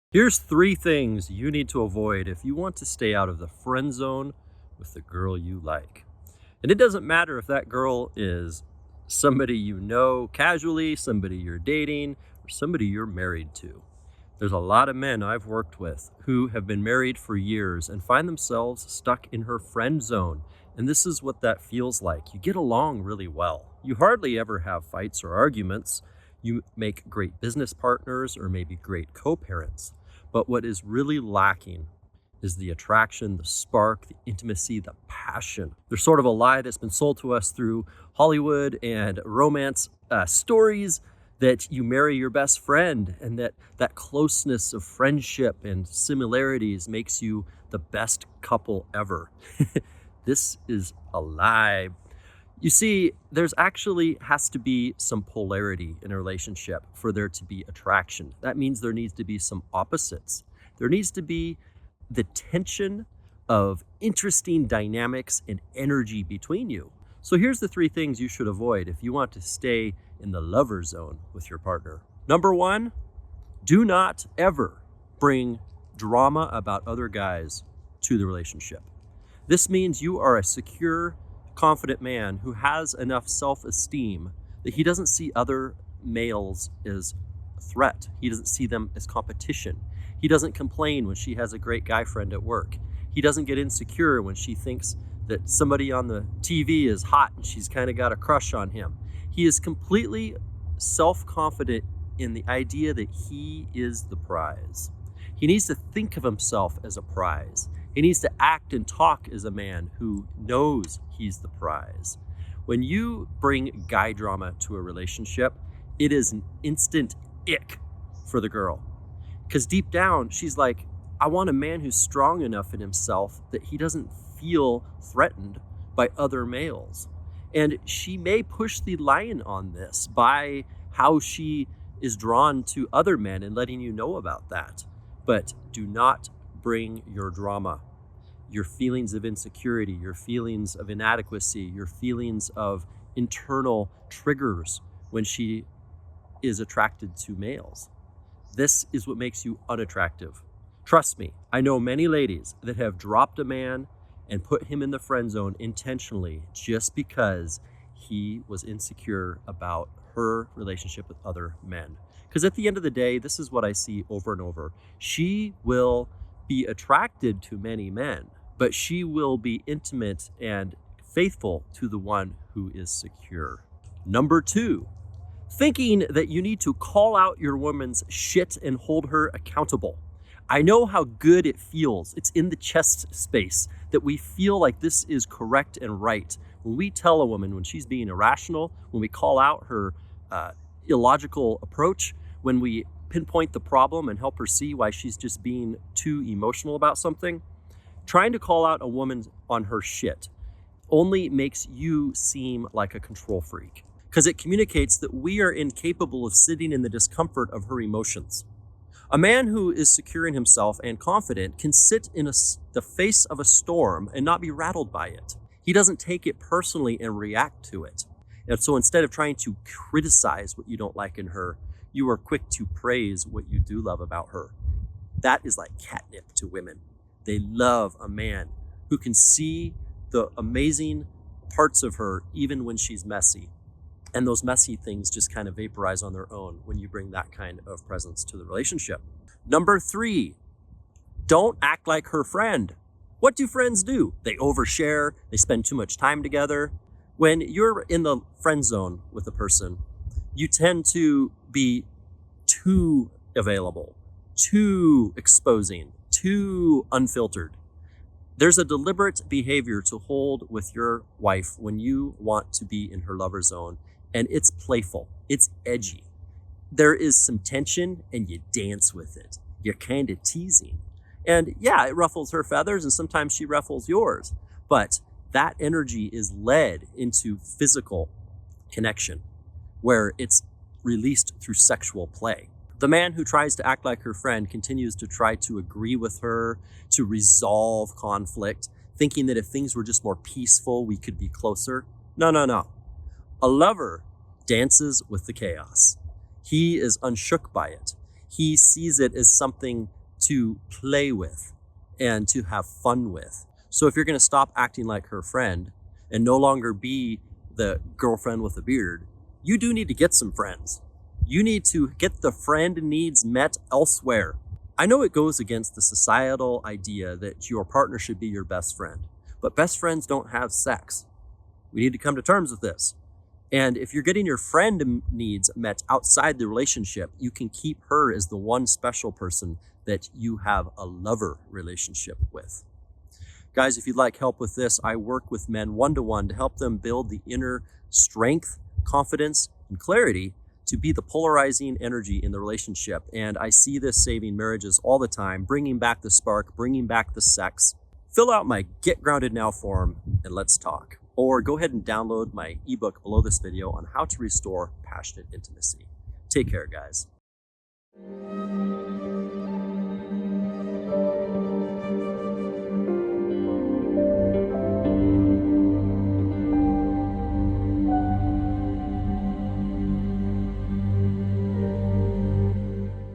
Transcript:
Here's three things you need to avoid if you want to stay out of the friend zone with the girl you like. And it doesn't matter if that girl is somebody you know casually, somebody you're dating, or somebody you're married to. There's a lot of men I've worked with who have been married for years and find themselves stuck in her friend zone. And this is what that feels like. You get along really well. You hardly ever have fights or arguments. You make great business partners or maybe great co parents. But what is really lacking is the attraction, the spark, the intimacy, the passion. There's sort of a lie that's been sold to us through Hollywood and romance stories that you marry your best friend and that closeness of friendship and similarities makes you the best couple ever. This is a lie. You see, there's actually has to be some polarity in a relationship for there to be attraction. That means there needs to be some opposites. There needs to be the tension of interesting dynamics and energy between you. So here's the three things you should avoid if you want to stay in the lover zone with your partner. Number one, do not ever bring drama about other guys to the relationship. This means you are a secure, confident man who has enough self-esteem that he doesn't see other males as a threat. He doesn't see them as competition. He doesn't complain when she has a great guy friend at work. He doesn't get insecure when she thinks that somebody on the TV is hot and she's kind of got a crush on him. He is completely self-confident in the idea that he is the prize. He needs to think of himself as a prize. He needs to act and talk as a man who knows he's the prize. When you bring guy drama to a relationship, it is an instant ick for the girl. Because deep down, she's like, I want a man who's strong enough in himself that he doesn't feel threatened by other males. And she may push the line on this by how she is drawn to other men and letting you know about that. But do not bring your drama, your feelings of insecurity, your feelings of inadequacy, your feelings of internal triggers when she is attracted to males. This is what makes you unattractive. Trust me, I know many ladies that have dropped a man and put him in the friend zone intentionally just because he was insecure about her relationship with other men. Because at the end of the day, this is what I see over and over. She will be attracted to many men, but she will be intimate and faithful to the one who is secure. Number two, thinking that you need to call out your woman's shit and hold her accountable. I know how good it feels. It's in the chest space that we feel like this is correct and right. When we tell a woman when she's being irrational, when we call out her illogical approach, when we pinpoint the problem and help her see why she's just being too emotional about something, trying to call out a woman on her shit only makes you seem like a control freak because it communicates that we are incapable of sitting in the discomfort of her emotions. A man who is secure in himself and confident can sit in the face of a storm and not be rattled by it. He doesn't take it personally and react to it. And so instead of trying to criticize what you don't like in her, you are quick to praise what you do love about her. That is like catnip to women. They love a man who can see the amazing parts of her even when she's messy. And those messy things just kind of vaporize on their own when you bring that kind of presence to the relationship. Number three, don't act like her friend. What do friends do? They overshare, they spend too much time together. When you're in the friend zone with a person, you tend to be too available, too exposing, too unfiltered. There's a deliberate behavior to hold with your wife when you want to be in her lover zone, and it's playful, it's edgy. There is some tension and you dance with it. You're kind of teasing. And yeah, it ruffles her feathers and sometimes she ruffles yours, but that energy is led into physical connection where it's released through sexual play. The man who tries to act like her friend continues to try to agree with her, to resolve conflict, thinking that if things were just more peaceful, we could be closer. No, no, no. A lover dances with the chaos. He is unshook by it. He sees it as something to play with and to have fun with. So if you're going to stop acting like her friend and no longer be the girlfriend with a beard, you do need to get some friends. You need to get the friend needs met elsewhere. I know it goes against the societal idea that your partner should be your best friend, but best friends don't have sex. We need to come to terms with this. And if you're getting your friend needs met outside the relationship, you can keep her as the one special person that you have a lover relationship with. Guys, if you'd like help with this, I work with men one-to-one to help them build the inner strength, confidence, and clarity to be the polarizing energy in the relationship. And I see this saving marriages all the time, bringing back the spark, bringing back the sex. Fill out my Get Grounded Now form and let's talk. Or go ahead and download my ebook below this video on how to restore passionate intimacy. Take care, guys.